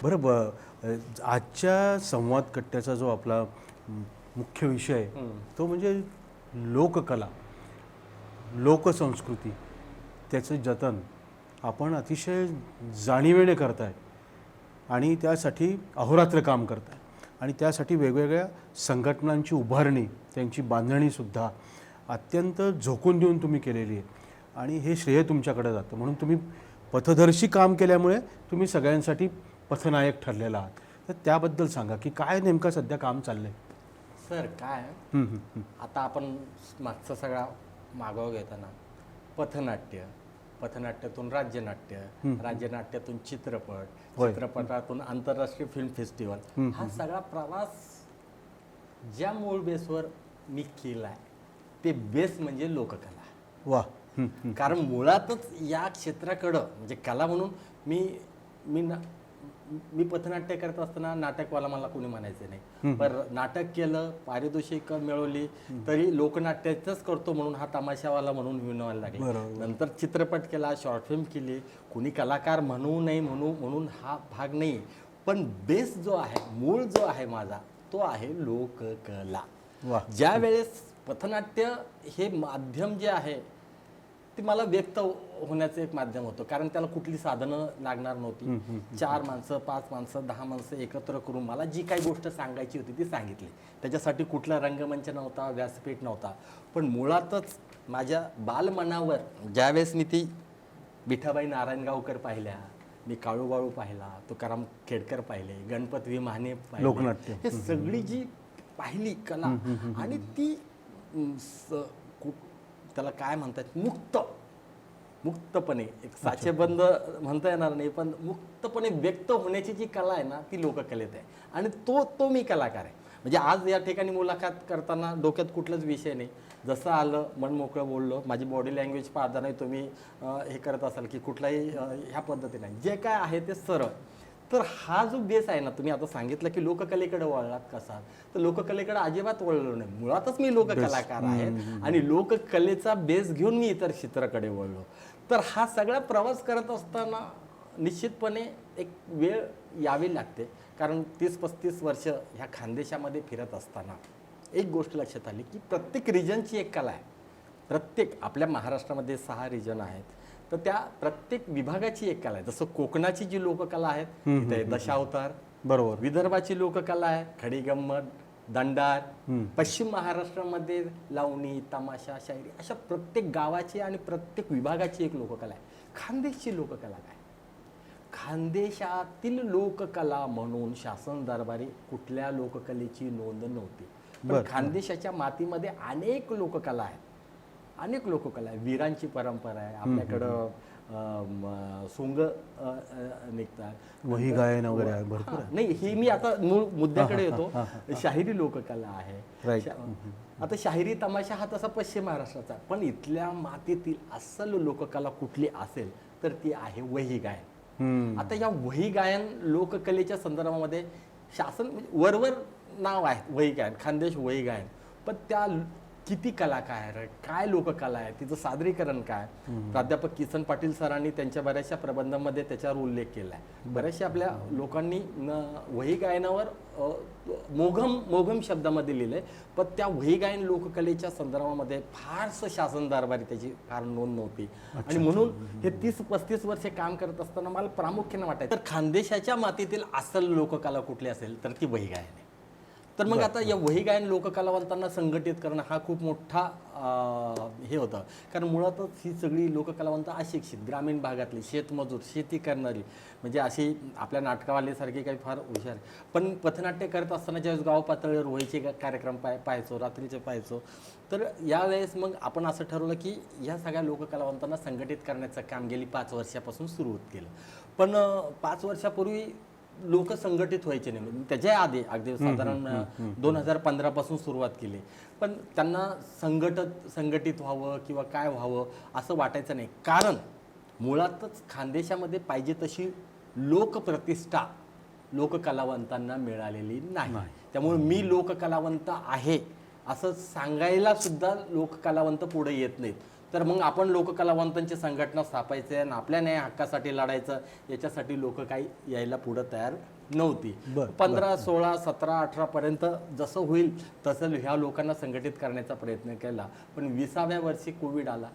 बरं आजच्या संवाद कट्ट्याचा जो आपला मुख्य विषय आहे तो म्हणजे लोककला, लोकसंस्कृती, त्याचं जतन आपण अतिशय जाणीवेने करताय आणि त्यासाठी अहोरात्र काम करताय आणि त्यासाठी वेगवेगळ्या संघटनांची उभारणी, त्यांची बांधणीसुद्धा अत्यंत झोकून देऊन तुम्ही केलेली आहे आणि हे श्रेय तुमच्याकडे जातं. म्हणून तुम्ही पथदर्शी काम केल्यामुळे तुम्ही सगळ्यांसाठी पथनायक ठरलेला आहात. तर त्याबद्दल सांगा की काय नेमकं सध्या काम चाललंय. सर काय आता आपण मागचा सगळा मागोवा घेताना पथनाट्य, पथनाट्यातून राज्यनाट्य, राज्यनाट्यातून चित्रपट, चित्रपटातून आंतरराष्ट्रीय फिल्म फेस्टिवल, हा सगळा प्रवास ज्या मूळ बेसवर मी केलाय ते बेस म्हणजे लोककला. वा. कारण मुळातच या क्षेत्राकडं म्हणजे कला म्हणून मी पथनाट्य करत असताना नाटकवाला मला कोणी म्हणायचं नाही, पण नाटक केलं, पारितोषिक मिळवली तरी लोकनाट्याचंच करतो म्हणून हा तमाशावाला म्हणून विनवायला लागला. नंतर चित्रपट केला, शॉर्ट फिल्म केली, कोणी कलाकार म्हणू नाही म्हणून हा भाग नाही, पण बेस जो आहे, मूळ जो आहे माझा तो आहे लोककला. ज्या वेळेस पथनाट्य हे माध्यम जे आहे ते मला व्यक्त होण्याचं एक माध्यम होतं, कारण त्याला कुठली साधनं लागणार नव्हती. 4 माणसं, 5 माणसं, 10 माणसं एकत्र करून मला जी काही गोष्ट सांगायची होती ती सांगितली. त्याच्यासाठी कुठला रंगमंच नव्हता, व्यासपीठ नव्हता, पण मुळातच माझ्या बालमनावर ज्यावेळेस मी ती विठाबाई नारायणगावकर पाहिल्या, मी काळूबाळू पाहिला, तुकाराम खेडकर पाहिले, गणपत वि माने पाहिले, लोकनाट्य, हे सगळी जी पाहिली कला आणि ती त्याला काय म्हणतात मुक्तपणे एक साचेबंद म्हणता येणार नाही, पण मुक्तपणे व्यक्त होण्याची जी कला आहे ना ती लोककलेत आहे आणि तो मी कलाकार आहे. म्हणजे आज या ठिकाणी मुलाखत करताना डोक्यात कुठलाच विषय नाही, जसं आलं मन मोकळं बोललो. माझी बॉडी लँग्वेज पाहता नाही तुम्ही हे करत असाल की कुठलाही ह्या पद्धतीने जे काय आहे ते सरळ. तर हा जो बेस आहे ना, तुम्ही आता सांगितलं की लोककलेकडे वळलात कसा, तर लोककलेकडे अजिबात वळलो नाही. मुळातच मी लोककलाकार आहे आणि लोककलेचा बेस घेऊन मी इतर क्षेत्राकडे वळलो. तर हा सगळा प्रवास करत असताना निश्चितपणे एक वेळ यावी लागते, कारण 30-35 वर्ष ह्या खानदेशामध्ये फिरत असताना एक गोष्ट लक्षात आली की प्रत्येक रिजनची एक कला आहे. प्रत्येक आपल्या महाराष्ट्रामध्ये 6 रिजन आहेत, तर त्या प्रत्येक विभागाची एक कला आहे. जसं कोकणाची जी लोककला आहे तिथे दशावतार, बरोबर, विदर्भाची लोककला आहे खडी गंमत, दंडार, पश्चिम महाराष्ट्रामध्ये लावणी, तमाशा, शायरी, अशा प्रत्येक गावाची आणि प्रत्येक विभागाची एक लोककला आहे. खानदेशची लोककला काय, खानदेशातील लोककला म्हणून शासन दरबारी कुठल्या लोककलेची नोंद नव्हती, पण खानदेशाच्या मातीमध्ये अनेक लोककला आहेत, अनेक लोककला आहे. वीरांची परंपरा आहे आपल्याकडं, सोंग निघतात, वही गायन वगैरे आहे भरपूर. नाही ही मी आता मूळ मुद्द्याकडे येतो. शाहिरी लोककला आहे. आता शाहिरी तमाशा हा तसा पश्चिम महाराष्ट्राचा, पण इथल्या मातीतील अस्सल लोककला कुठली असेल तर ती आहे वही गायन. आता या वही गायन लोककलेच्या संदर्भामध्ये शासन वरवर नाव आहे वही गायन, खानदेश वही गायन, पण त्या किती कलाकार आहे, काय लोककला आहे, तिचं सादरीकरण काय. प्राध्यापक किसन पाटील सरांनी त्यांच्या बऱ्याचशा प्रबंधामध्ये त्याच्यावर उल्लेख केला आहे. बऱ्याचशा आपल्या लोकांनी वही गायनावर मोघम शब्दामध्ये लिहिलंय, पण त्या वही गायन लोककलेच्या संदर्भामध्ये फारसं शासन दरबारी त्याची फार नोंद नव्हती. आणि म्हणून हे 30-35 वर्षे काम करत असताना मला प्रामुख्याने वाटायचं तर खानदेशाच्या मातीतील अस्सल लोककला कुठली असेल तर ती वही गायन आहे. तर मग आता या वही गायन लोककलावंतांना संघटित करणं हा खूप मोठा हे होतं, कारण मुळातच ही सगळी लोककलावंत अशिक्षित, ग्रामीण भागातली, शेतमजूर, शेती करणारी, म्हणजे अशी आपल्या नाटकावालीसारखी काही फार हुशार. पण पथनाट्य करत असताना ज्यावेळेस गाव पातळीवर वहीचे कार्यक्रम पाहायचो, रात्रीचे पाहायचो, तर यावेळेस मग आपण असं ठरवलं की या सगळ्या लोककलावंतांना संघटित करण्याचं काम गेली 5 वर्षापासून सुरू होत केलं. पण 5 वर्षापूर्वी लोक संघटित व्हायचे नाही, त्याच्या आधी अगदी साधारण 2015 पासून सुरुवात केली, पण त्यांना संघटित व्हावं किंवा काय व्हावं असं वाटायचं नाही, कारण मुळातच खानदेशामध्ये पाहिजे तशी लोकप्रतिष्ठा लोककलावंतांना मिळालेली नाही. त्यामुळे मी लोककलावंत आहे असं सांगायला सुद्धा लोककलावंत पुढे येत नाहीत. तर मग आपण लोककलावंतांची संघटना स्थापायची आणि आपल्या न्याय हक्कासाठी लढायचं, याच्यासाठी लोक काही यायला पुढं तयार नव्हती. 15, 16, 17, 18 पर्यंत जसं होईल तसं ह्या लोकांना संघटित करण्याचा प्रयत्न केला. पण 20व्या वर्षी कोविड आला.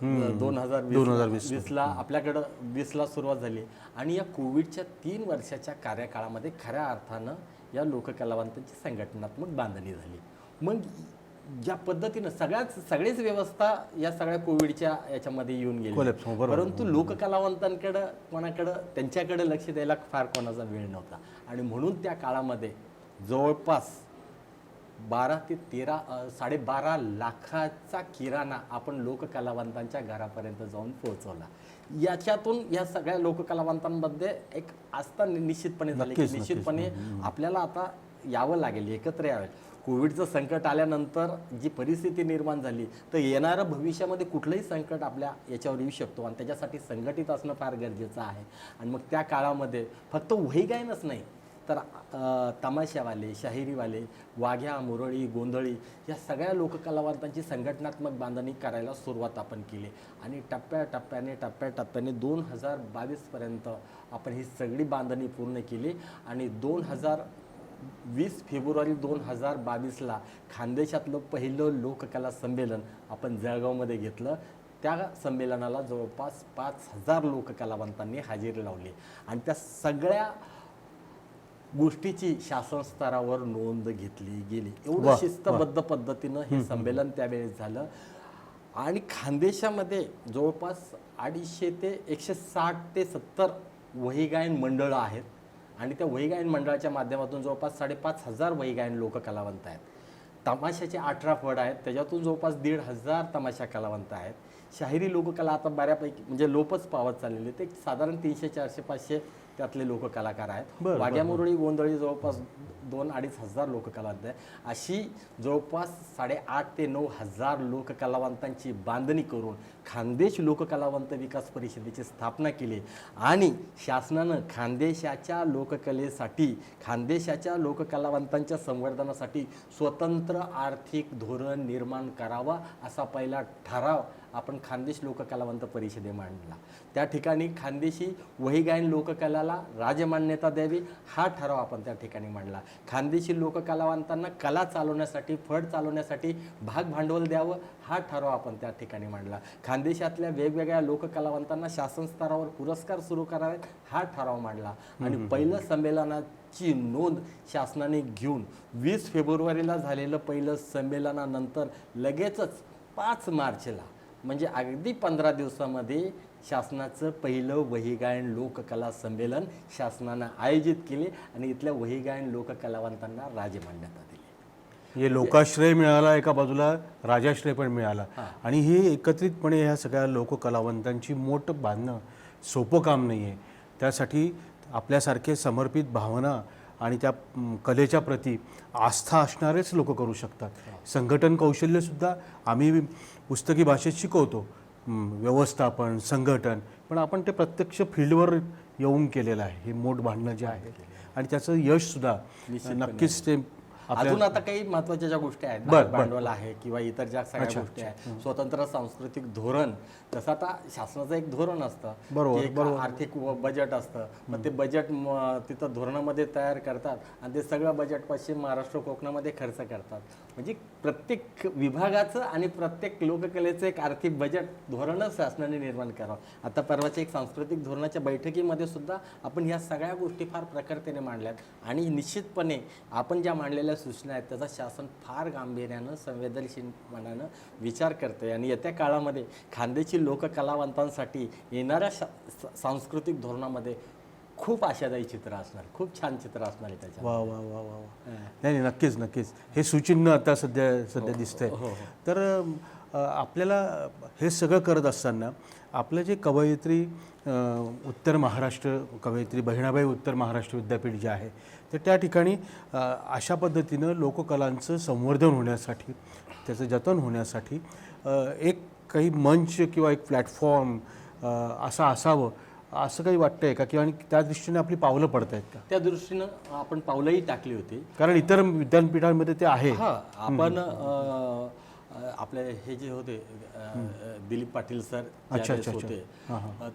2020ला आपल्याकडं 20ला सुरुवात झाली आणि या कोविडच्या 3 वर्षाच्या कार्यकाळामध्ये खऱ्या अर्थानं या लोककलावंतांची संघटनात्मक बांधणी झाली. मग ज्या पद्धतीनं सगळीच व्यवस्था या सगळ्या कोविडच्या याच्यामध्ये येऊन गेली, परंतु लोककलावंतांकडं त्यांच्याकडे लक्ष द्यायला फार कोणाचा वेळ नव्हता. आणि म्हणून त्या काळामध्ये जवळपास 12 ते 12.5 लाखाचा किराणा आपण लोककलावंतांच्या घरापर्यंत जाऊन पोहोचवला. याच्यातून या सगळ्या लोककलावंतांमध्ये एक आस्था निश्चितपणे झाली की निश्चितपणे आपल्याला आता यावं लागेल, एकत्र यावे. कोविडचं संकट आल्यानंतर जी परिस्थिती निर्माण झाली, तर येणारं भविष्यामध्ये कुठलंही संकट आपल्या याच्यावर येऊ शकतो आणि त्याच्यासाठी संघटित असणं फार गरजेचं आहे. आणि मग त्या काळामध्ये फक्त वही गायनच नाही तर तमाशावाले, शाहिरीवाले, वाघ्या, मुरळी, गोंधळी या सगळ्या लोककलावंतांची संघटनात्मक बांधणी करायला सुरुवात आपण केली. आणि टप्प्याटप्प्याने 2022 पर्यंत आपण ही सगळी बांधणी पूर्ण केली. आणि 2020 फेब्रुवारी 2022ला खानदेशातलं पहिलं लोककला संमेलन आपण जळगावमध्ये घेतलं. त्या संमेलनाला जवळपास 5000 लोककलावंतांनी हजेरी लावली आणि त्या सगळ्या गोष्टीची शासन स्तरावर नोंद घेतली गेली. एवढं शिस्तबद्ध पद्धतीनं हे संमेलन त्यावेळेस झालं. आणि खानदेशामध्ये जवळपास 250 ते 160 ते 70 वहीगायन मंडळं आहेत आणि त्या वहीगायन मंडळाच्या माध्यमातून जवळपास 5,500 वहीगायन लोककलावंत आहेत. तमाशाचे 18 फड आहेत, त्याच्यातून जवळपास 1,500 तमाशा कलावंत आहेत. शाहिरी लोककला आता बऱ्यापैकी म्हणजे लोपच पावत चाललेले, ते साधारण 300, 400, 500 त्यातले लोककलाकार आहेत. वाघ्या, मुरळी, गोंधळी जवळपास 2-2.5 हजार लोककलावंत आहे. अशी जवळपास 8,500 ते 9,000 लोककलावंतांची बांधणी करून खानदेश लोककलावंत विकास परिषदेची स्थापना केली. आणि शासनानं खानदेशाच्या लोककलेसाठी, खानदेशाच्या लोककलावंतांच्या संवर्धनासाठी स्वतंत्र आर्थिक धोरण निर्माण करावा असा पहिला ठराव आपण खानदेश लोककलावंत परिषदे मांडला. त्या ठिकाणी खानदेशी वहीगायन लोककलाला राजमान्यता द्यावी हा ठराव आपण त्या ठिकाणी मांडला. खानदेशी लोककलावंतांना कला चालवण्यासाठी, फड चालवण्यासाठी भाग भांडवल द्यावं हा ठराव आपण त्या ठिकाणी मांडला. खानदेशातल्या वेगवेगळ्या लोककलावंतांना शासन स्तरावर पुरस्कार सुरू करावेत हा ठराव मांडला. आणि पहिलं संमेलनाची नोंद शासनाने घेऊन 20 फेब्रुवारीला झालेलं पहिलं संमेलनानंतर लगेचच 5 मार्चला म्हणजे अगदी 15 दिवसामध्ये शासनाचं पहिलं वहीगायन लोककला संमेलन शासनानं आयोजित केले आणि इथल्या वहीगायन लोककलावंतांना राजमान्यता दिली. हे लोकाश्रय मिळाला, एका बाजूला राजाश्रय पण मिळाला. आणि हे एकत्रितपणे ह्या सगळ्या लोककलावंतांची मोठ बांधणं सोपं काम नाही आहे. त्यासाठी आपल्यासारखे समर्पित भावना आणि त्या कलेच्या प्रती आस्था असणारेच लोक करू शकतात. संघटन कौशल्यसुद्धा आम्ही पुस्तकी भाषेत शिकवतो, व्यवस्थापन, संघटन, पण आपण ते प्रत्यक्ष फील्डवर येऊन केलेलं आहे हे मोठ भांडणं जे आहे. आणि त्याचं यशसुद्धा नक्कीच ते अजून आता काही महत्त्वाच्या ज्या गोष्टी आहेत, भांडवल आहे किंवा इतर ज्या सगळ्या गोष्टी आहेत, स्वतंत्र सांस्कृतिक धोरण, तसं आता शासनाचं एक धोरण असतं, बरोबर, आर्थिक बजेट असतं. मग ते बजेट तिथं धोरणामध्ये तयार करतात आणि ते सगळं बजेट पश्चिम महाराष्ट्र, कोकणामध्ये खर्च करतात. म्हणजे प्रत्येक विभागाचं आणि प्रत्येक लोककलेचं एक आर्थिक बजेट धोरणच शासनाने निर्माण करावं. आता परवाच्या एक सांस्कृतिक धोरणाच्या बैठकीमध्ये सुद्धा आपण ह्या सगळ्या गोष्टी फार प्रखरतेने मांडल्यात. आणि निश्चितपणे आपण ज्या मांडलेल्या सूचना आहेत त्याचा शासन फार गांभीर्यानं, संवेदनशील मनानं विचार करते. आणि येत्या काळामध्ये खानदेशी लोककलावंतांसाठी येणाऱ्या सांस्कृतिक धोरणामध्ये खूप आशादायी चित्र असणार, खूप छान चित्र असणार आहे त्याच्यात. वा वा वा वा. नाही, नक्कीच नक्कीच हे सुचिन्ह आता सध्या दिसतंय. तर आपल्याला हे सगळं करत असताना आपलं जे कवयित्री उत्तर महाराष्ट्र कवयित्री बहिणाबाई उत्तर महाराष्ट्र विद्यापीठ जे आहे, तर त्या ठिकाणी अशा पद्धतीनं लोककलांचं संवर्धन होण्यासाठी, त्याचं जतन होण्यासाठी एक काही मंच किंवा एक प्लॅटफॉर्म असं असावं असं काही वाटतंय का किंवा आणि त्या दृष्टीने आपली पावलं पडत आहेत का? त्या दृष्टीनं आपण पावलंही टाकली होती. कारण इतर विद्यापीठांमध्ये ते आहे. हा आपण आपले हे जे होते दिलीप पाटील सर त्यावेळेस होते,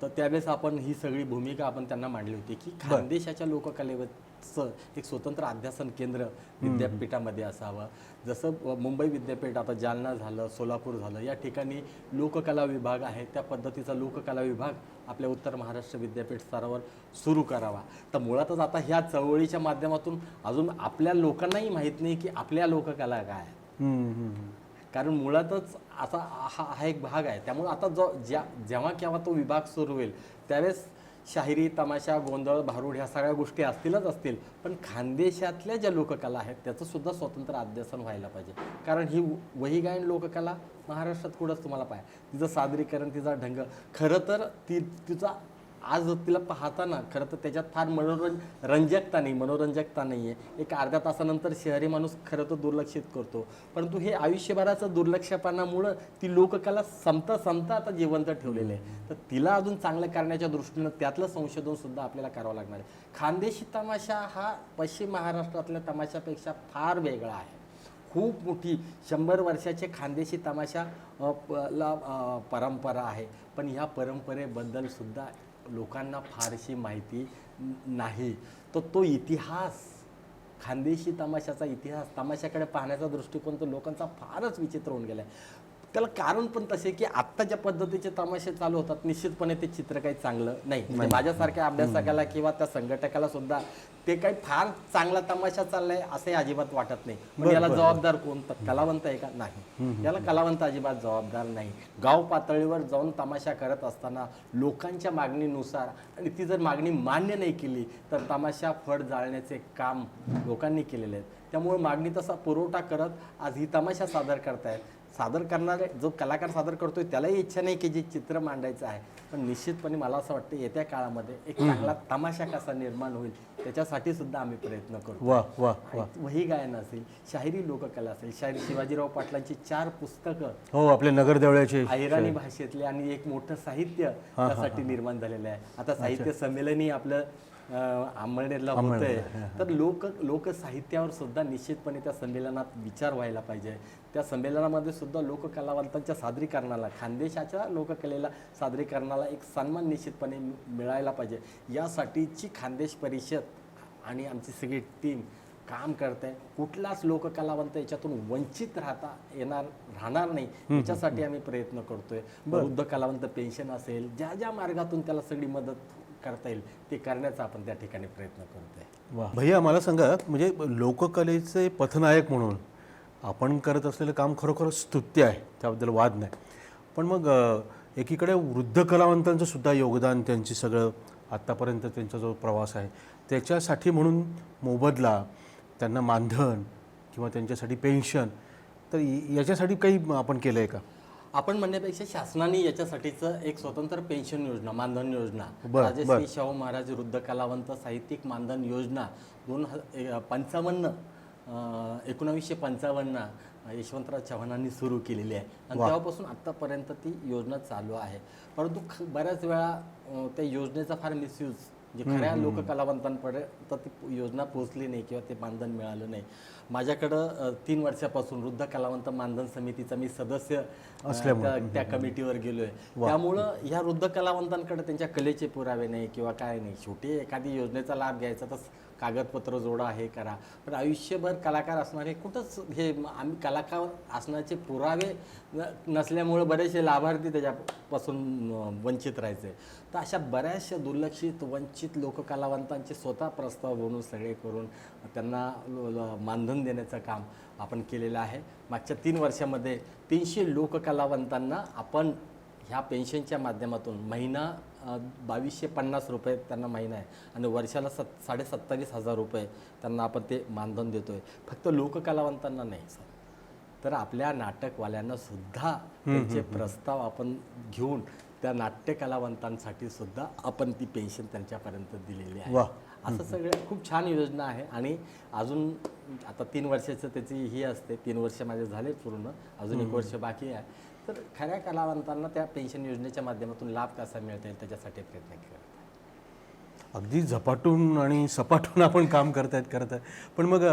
तर त्यावेळेस आपण ही सगळी भूमिका आपण त्यांना मांडली होती की खानदेशाच्या लोककलेचं एक स्वतंत्र अध्यासन केंद्र विद्यापीठामध्ये असावं. जसं मुंबई विद्यापीठ, आता जालना झालं, सोलापूर झालं, या ठिकाणी लोककला विभाग आहे, त्या पद्धतीचा लोककला विभाग आपल्या उत्तर महाराष्ट्र विद्यापीठ स्तरावर सुरू करावा. तर मुळातच आता ह्या चळवळीच्या माध्यमातून अजून आपल्या लोकांनाही माहीत नाही की आपल्या लोककला काय आहे. कारण मुळातच असा हा एक भाग आहे. त्यामुळे आता जेव्हा केव्हा तो विभाग सुरू होईल त्यावेळेस शाहिरी, तमाशा, गोंधळ, भारूड ह्या सगळ्या गोष्टी असतील, पण खानदेशातल्या ज्या लोककला आहेत त्याचं सुद्धा स्वतंत्र अध्यासन व्हायला पाहिजे. कारण ही वहीगायन लोककला महाराष्ट्रात कुठंच तुम्हाला तिचं सादरीकरण, तिचा ढंग, खरं तर तिचा आज तिला पाहताना खरं तर त्याच्यात फार मनोरंजकता नाही आहे. एक अर्ध्या तासानंतर शहरी माणूस खरं तर दुर्लक्षित करतो, परंतु हे आयुष्यभराचं दुर्लक्षपणामुळं ती लोककला संपता आता जिवंत ठेवलेली आहे. तर तिला अजून चांगलं करण्याच्या दृष्टीनं त्यातलं संशोधन सुद्धा आपल्याला करावं लागणार आहे. खानदेशी तमाशा हा पश्चिम महाराष्ट्रातल्या तमाशापेक्षा फार वेगळा आहे. खूप मोठी 100 वर्षाचे खानदेशी तमाशा परंपरा आहे, पण ह्या परंपरेबद्दल सुद्धा लोकांना फारशी माहिती नाही. तो इतिहास, खानदेशी तमाशाचा इतिहास, तमाशाकडे पाहण्याचा दृष्टिकोन तर लोकांचा फारच विचित्र होऊन गेला आहे. त्याला कारण पण तसे की आत्ता ज्या पद्धतीचे तमाशे चालू होतात निश्चितपणे ते चित्र काही चांगलं नाही. म्हणजे माझ्यासारख्या अभ्यासकाला किंवा त्या संघटकाला सुद्धा ते काही फार चांगला तमाशा चाललाय असंही अजिबात वाटत नाही. म्हणजे याला जबाबदार कोण? कलावंत आहे का? नाही, याला कलावंत अजिबात जबाबदार नाही. गाव पातळीवर जाऊन तमाशा करत असताना लोकांच्या मागणीनुसार, आणि ती जर मागणी मान्य नाही केली तर तमाशा फड जाळण्याचे काम लोकांनी केलेले आहेत. त्यामुळे मागणी तसा पुरवठा करत आज ही तमाशा सादर करणारे जो कलाकार सादर करतोय त्यालाही इच्छा नाही की जे चित्र मांडायचं आहे. पण निश्चितपणे मला असं वाटतं येत्या काळामध्ये एक चांगला तमाशा कसा निर्माण होईल त्याच्यासाठी सुद्धा आम्ही प्रयत्न करतो. वही गायन असेल, शाहिरी लोककला असेल, शाहीर शिवाजीराव पाटलांची 4 पुस्तकं, हो, आपले नगरदेवळ्याचे अहिराणी भाषेतले, आणि एक मोठं साहित्य त्यासाठी निर्माण झालेलं आहे. आता साहित्य संमेलनही आपलं आंबळनेरला होतंय. तर लोक साहित्यावर सुद्धा निश्चितपणे त्या संमेलनात विचार व्हायला पाहिजे. त्या संमेलनामध्ये सुद्धा लोककलावंतांच्या सादरीकरणाला, खानदेशाच्या लोककलेला सादरीकरणाला एक सन्मान निश्चितपणे मिळायला पाहिजे. यासाठीची खानदेश परिषद आणि आमची सगळी टीम काम करते. कुठलाच लोककलावंत याच्यातून वंचित राहणार नाही याच्यासाठी आम्ही प्रयत्न करतोय. वृद्ध कलावंत पेन्शन असेल, ज्या मार्गातून त्याला सगळी मदत करता येईल ते करण्याचा आपण त्या ठिकाणी प्रयत्न करतोय. वा भैया, मला सांगा, म्हणजे लोककलेचे पथनायक म्हणून आपण करत असलेलं काम खरोखर स्तुत्य आहे, त्याबद्दल वाद नाही. पण मग एकीकडे वृद्ध कलावंतांचं सुद्धा योगदान, त्यांची सगळं आत्तापर्यंत त्यांचा जो प्रवास आहे त्याच्यासाठी म्हणून मोबदला, त्यांना मानधन किंवा त्यांच्यासाठी पेन्शन, तर याच्यासाठी काही आपण केलं आहे का? आपण म्हणण्यापेक्षा शासनाने याच्यासाठीचं एक स्वतंत्र पेन्शन योजना, मानधन योजना, राजश्री शाहू महाराज वृद्ध कलावंत साहित्यिक मानधन योजना 1955 यशवंतराव चव्हाणांनी सुरू केलेली आहे. आणि तेव्हापासून आत्तापर्यंत ती योजना चालू आहे. परंतु बऱ्याच वेळा त्या योजनेचा फार मिसयूज, म्हणजे खऱ्या लोककलावंतांपर्यंत ती योजना पोहोचली नाही किंवा ते मानधन मिळालं नाही. माझ्याकडं 3 वर्षापासून वृद्ध कलावंत मानधन समितीचा मी सदस्य त्या कमिटीवर गेलोय. त्यामुळं ह्या वृद्ध कलावंतांकडे त्यांच्या कलेचे पुरावे नाही किंवा काय नाही. शेवटी एखादी योजनेचा लाभ घ्यायचा तर कागदपत्र जोडा, हे करा. पण आयुष्यभर कलाकार असणारे कुठंच हे आम्ही कलाकार असण्याचे पुरावे नसल्यामुळे बरेचसे लाभार्थी त्याच्यापासून वंचित राहायचे. तर अशा बऱ्याचशा दुर्लक्षित वंचित लोककलावंतांचे स्वतः प्रस्ताव बनवून सगळे करून त्यांना मानधन देण्याचं काम आपण केलेलं आहे. मागच्या 3 वर्षामध्ये 300 लोककलावंतांना आपण ह्या पेन्शनच्या माध्यमातून महिना 2250 रुपये त्यांना महिना आहे आणि वर्षाला 27,500 रुपये त्यांना आपण ते मानधन देतोय. फक्त लोककलावंतांना नाही सर, तर आपल्या नाटकवाल्यांना सुद्धा त्यांचे प्रस्ताव आपण घेऊन त्या नाट्यकलावंतांसाठी सुद्धा आपण ती पेन्शन त्यांच्यापर्यंत दिलेली आहे. असं सगळं खूप छान योजना आहे. आणि अजून आता 3 वर्षाचं त्याची ही असते, 3 वर्ष माझे झाले पूर्ण, अजून 1 वर्ष बाकी आहे. तर खऱ्या कलावंतांना त्या पेन्शन योजनेच्या माध्यमातून लाभ कसा मिळता येईल त्याच्यासाठी प्रयत्न केला. अगदी झपाटून आणि सपाटून आपण काम करतायत. पण मग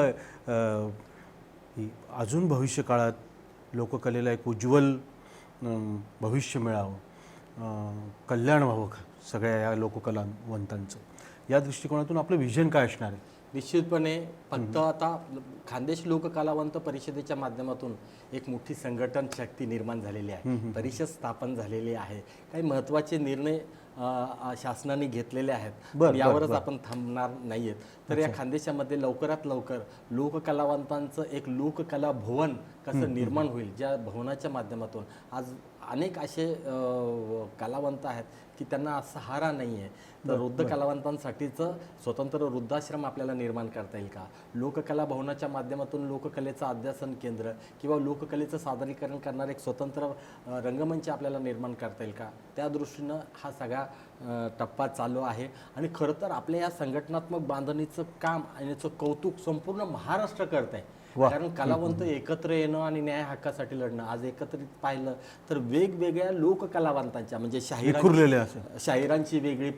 अजून भविष्य काळात लोककलेला एक उज्ज्वल भविष्य मिळावं, कल्याण व्हावं सगळ्या या लोककलावंतांचं, या दृष्टिकोनातून आपलं व्हिजन काय असणार आहे? निश्चितपणे फक्त आता खानदेश लोककलावंत परिषदेच्या माध्यमातून एक मोठी संघटन शक्ती निर्माण झालेली आहे, परिषद स्थापन झालेली आहे, काही महत्त्वाचे निर्णय शासनाने घेतलेले आहेत. यावरच आपण थांबणार नाहीयेत. तर या खानदेशामध्ये लवकरात लवकर लोककलावंतांचं एक लोककला भवन कसं निर्माण होईल, ज्या भवनाच्या माध्यमातून आज अनेक असे कलावंत आहेत की त्यांना सहारा नाही आहे. तर वृद्ध कलावंतांसाठीचं स्वतंत्र वृद्धाश्रम आपल्याला निर्माण करता येईल का? लोककला भवनाच्या माध्यमातून लोककलेचं अध्यासन केंद्र किंवा लोककलेचं सादरीकरण करणारे एक स्वतंत्र रंगमंच आपल्याला निर्माण करता येईल का? त्या दृष्टीनं हा सगळा टप्पा चालू आहे. आणि खरं तर आपल्या या संघटनात्मक बांधणीचं काम आणि याचं कौतुक संपूर्ण महाराष्ट्र करत आहे. कारण कलावंत एकत्र येणं आणि न्याय हक्कासाठी लढणं, आज एकत्रित पाहिलं तर वेगवेगळ्या लोककलावंतांच्या म्हणजे शाहिरांची वेगळी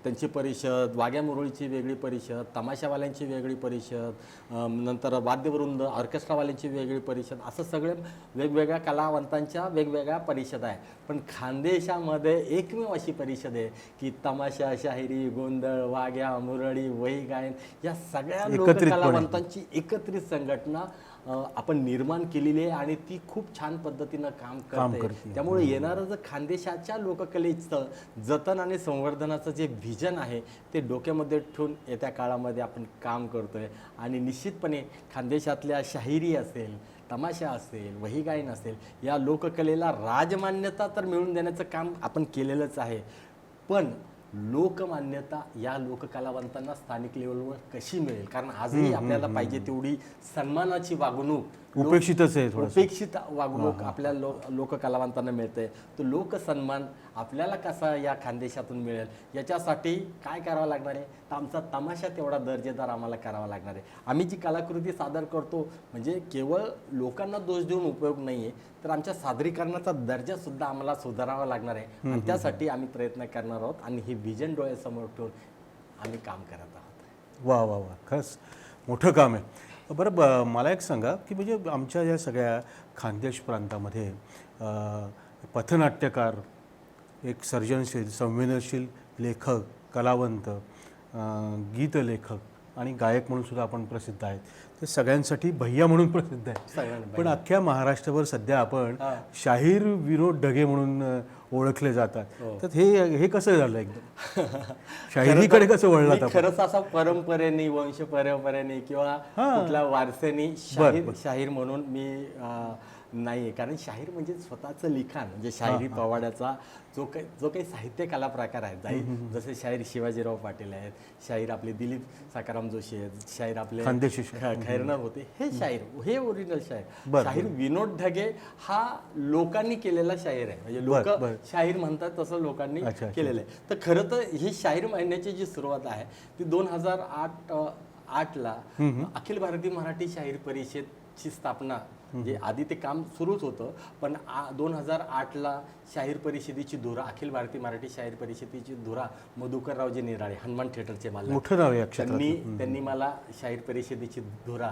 त्यांची परिषद, वाघ्या मुरळीची वेगळी परिषद, तमाशावाल्यांची वेगळी परिषद, नंतर वाद्यवृंद ऑर्केस्ट्रावाल्यांची वेगळी परिषद, असं सगळे वेगवेगळ्या कलावंतांच्या वेगवेगळ्या परिषद आहे. पण खानदेशामध्ये एकमेव अशी परिषद आहे की तमाशा, शाहिरी, गोंधळ, वाघ्या मुरळी, वही गायन या सगळ्या लोककलावंतांची एकत्रित संघटना आपण निर्माण केलेली आहे आणि ती खूप छान पद्धतीनं काम करते. त्यामुळे येणारं जर खानदेशाच्या लोककलेचं जतन आणि संवर्धनाचं जे व्हिजन आहे ते डोक्यामध्ये ठेवून येत्या काळामध्ये आपण काम करतोय. आणि निश्चितपणे खानदेशातल्या शाहिरी असेल, तमाशा असेल, वही गायन असेल, या लोककलेला राजमान्यता तर मिळवून देण्याचं काम आपण केलेलंच आहे. पण लोकमान्यता या लोककलावंतांना स्थानिक लेवलवर कशी मिळेल? कारण आजही आपल्याला पाहिजे तेवढी सन्मानाची वागणूक, उपेक्षित वागणूक आपल्या लोककलावंतांना मिळते. तो लोकसन्मान आपल्याला कसा या खानदेशातून मिळेल याच्यासाठी काय करावं लागणार आहे? तर आमचा तमाशा तेवढा दर्जेदार आम्हाला करावा लागणार आहे. आम्ही जी कलाकृती सादर करतो म्हणजे केवळ लोकांना दोष देऊन उपयोग नाही आहे, तर आमच्या सादरीकरणाचा दर्जासुद्धा आम्हाला सुधारावा लागणार आहे. आणि त्यासाठी आम्ही प्रयत्न करणार आहोत आणि हे व्हिजन डोळ्यासमोर ठेवून आम्ही काम करत आहोत. वा वा वा, खरंच मोठं काम आहे. बरं, मला एक सांगा की म्हणजे आमच्या या सगळ्या खानदेश प्रांतामध्ये पथनाट्यकार, एक सर्जनशील संवेदनशील लेखक, कलावंत, गीतलेखक आणि गायक म्हणून सुद्धा आपण प्रसिद्ध आहेत. ते सगळ्यांसाठी भैया म्हणून प्रसिद्ध आहे. पण अख्ख्या महाराष्ट्रभर सध्या आपण शाहीर विनोद ढगे म्हणून ओळखले जातात. तर हे कसं झालं एकदम शाहिरीकडे कसं वळलं? खरंच असा परंपरेने, वंश परंपरेने किंवा कुठल्या वारसेने शाहीर म्हणून मी नाही. कारण शाहीर म्हणजे स्वतःचं लिखाण, म्हणजे शाहिरी पवाड्याचा जो काही साहित्य कला प्रकार आहे, जसे शाहीर शिवाजीराव पाटील आहेत, शाहीर आपले दिलीप सखाराम जोशी आहेत, शाहीर आपले खैरनार होते, हे शाहीर, हे ओरिजिनल शाहीर. शाहीर विनोद ढगे हा लोकांनी केलेला शाहीर आहे. म्हणजे लोक शाहीर म्हणतात तसं लोकांनी केलेलं आहे. तर खरं तर ही शाहीर महिन्याची जी सुरुवात आहे ती 2008ला अखिल भारतीय मराठी शाहीर परिषदची स्थापना, म्हणजे आधी ते काम सुरूच होतं, पण 2008ला शाहीर परिषदेची धुरा, अखिल भारतीय मराठी शाहीर परिषदेची धुरा मधुकररावजी निराळे, हनुमान थिएटरचे मालक, मोठं नाव आहे. त्यांनी मला शाहीर परिषदेची धुरा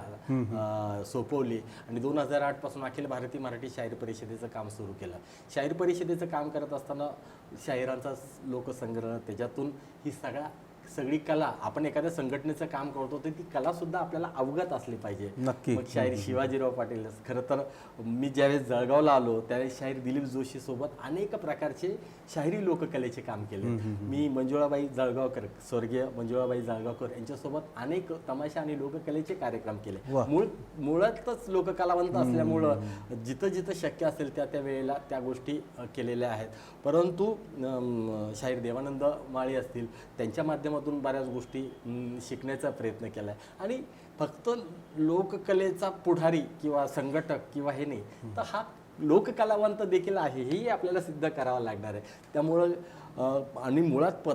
सोपवली आणि 2008 पासून अखिल भारतीय मराठी शाहीर परिषदेचं काम सुरू केलं. शाहीर परिषदेचं काम करत असताना शाहिरांचा लोकसंग्रह, त्याच्यातून ही सगळी कला, आपण एखाद्या संघटनेचं काम करतो तर ती कला सुद्धा आपल्याला अवगत असली पाहिजे. नक्की. मग शाहीर शिवाजीराव पाटील, खरं तर मी ज्यावेळेस जळगावला आलो त्यावेळेस शाहीर दिलीप जोशी सोबत अनेक प्रकारचे शाहिरी लोककलेचे काम केले. मी मंजुळाबाई जळगावकर, स्वर्गीय मंजुळाबाई जळगावकर यांच्यासोबत अनेक तमाशा आणि लोककलेचे कार्यक्रम केले. मुळातच लोककलावंत असल्यामुळं जिथं जिथं शक्य असेल त्या वेळेला त्या गोष्टी केलेल्या आहेत. परंतु शाहीर देवानंद माळी असतील, त्यांच्या माध्यमातून बऱ्याच गोष्टी शिकण्याचा प्रयत्न केला आहे. आणि फक्त लोककलेचा पुढारी किंवा संघटक किंवा हे नाही, तर हा लोककलावंत देखील आहे, हेही आपल्याला सिद्ध करावं लागणार आहे. त्यामुळं आणि मुळात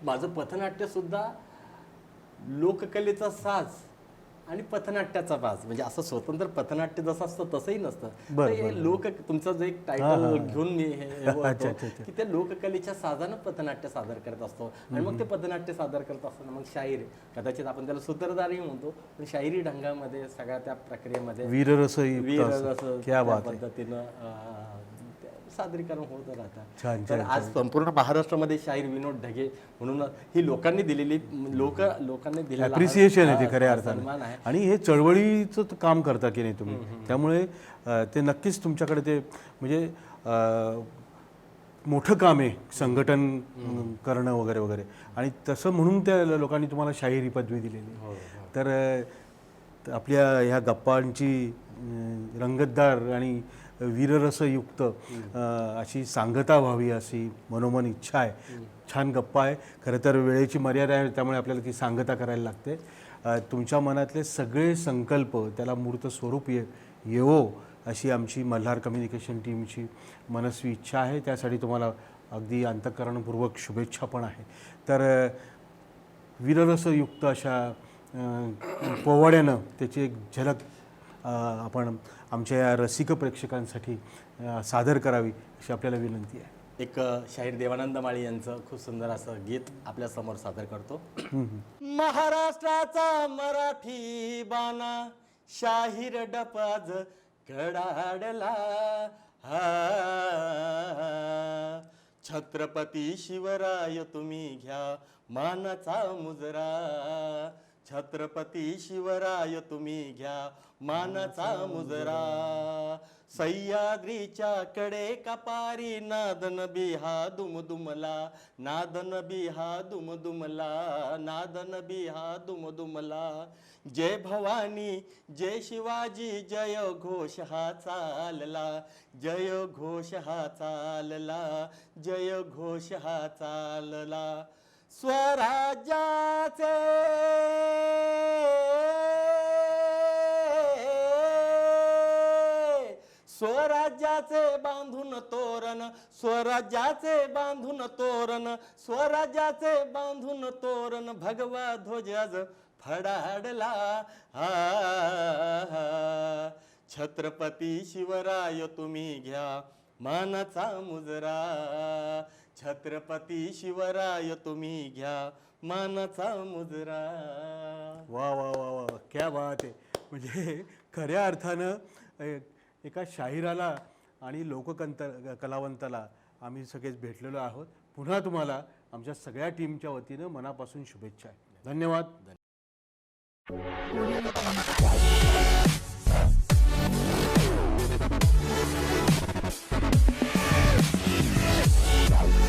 माझं पथनाट्य सुद्धा लोककलेचा साज आणि पथनाट्याचा बाज, म्हणजे असं स्वतंत्र पथनाट्य जसं असतं तसंही नसतं. बरं, तर हे लोक तुमचं जे एक टायटल घेऊन मी हे बोलतो की त्या लोककलेच्या साधानं पथनाट्य सादर करत असतो. आणि मग ते पथनाट्य सादर करत असताना मग शाहीर, कदाचित आपण त्याला सूत्रधारही म्हणतो, पण शाहिरी ढंगामध्ये सगळ्या त्या प्रक्रियेमध्ये वीररस त्या पद्धतीनं सादरीकरण होत राहतात. छान तर आज संपूर्ण महाराष्ट्रामध्ये शाहीर विनोद ढगे म्हणून ही लोकांनी दिलेली लोकांनी दिलेला अप्रिसिएशन आहे ते खऱ्या सन्मान अर्थाने. आहे. आणि हे चळवळीचं काम करता की नाही तुम्ही, त्यामुळे ते नक्कीच तुमच्याकडे ते म्हणजे मोठं काम आहे संघटन करणं वगैरे वगैरे. आणि तसं म्हणून त्या लोकांनी तुम्हाला शाहिरी पदवी दिलेली. तर आपल्या ह्या गप्पांची रंगतदार आणि वीररसयुक्त अशी सांगता व्हावी अशी मनोमन इच्छा आहे. छान गप्पा आहे. खरं तर वेळेची मर्यादा आहे, त्यामुळे आपल्याला ती सांगता करायला लागते. तुमच्या मनातले सगळे संकल्प त्याला मूर्त स्वरूप येवो अशी आमची मल्हार कम्युनिकेशन टीमची मनस्वी इच्छा आहे. त्यासाठी तुम्हाला अगदी अंतःकरणपूर्वक शुभेच्छा पण आहे. तर वीररसयुक्त अशा पोवाड्यानं त्याची एक झलक आपण आमच्या या रसिक प्रेक्षकांसाठी सादर करावी अशी आपल्याला विनंती आहे. एक शाहीर देवानंद माळी यांचं खूप सुंदर असं गीत आपल्या समोर सादर करतो. महाराष्ट्राचा मराठी बाणा शाहीर डपाज कडाडला, छत्रपती शिवराय तुम्ही घ्या मानाचा मुजरा, छत्रपती शिवराय तुम्ही घ्या मानाचा मुजरा, सह्याद्रीच्या कडे कपारी नादन बिहा दुमदुमला, नादन बिहा दुमदुमला, नादन बिहा दुमदुमला, जय भवानी जय शिवाजी जय घोष हा चालला, जय घोष हा चालला, जय घोष हा चालला, स्वराज्याचे स्वराज्याचे बांधून तोरण, स्वराज्याचे बांधून तोरण, स्वराज्याचे बांधून तोरण, भगवा ध्वज आज फडाडला, छत्रपती शिवराय तुम्ही घ्या मानाचा मुजरा, छत्रपती शिवराय तुम्ही घ्या मानाचा मुजरा. वा वा वा वा, क्या बात आहे. म्हणजे खऱ्या अर्थानं एका शाहिराला आणि कलावंताला आम्ही सगळेच भेटलेलो आहोत. पुन्हा तुम्हाला आमच्या सगळ्या टीमच्या वतीनं मनापासून शुभेच्छा आहे. धन्यवाद.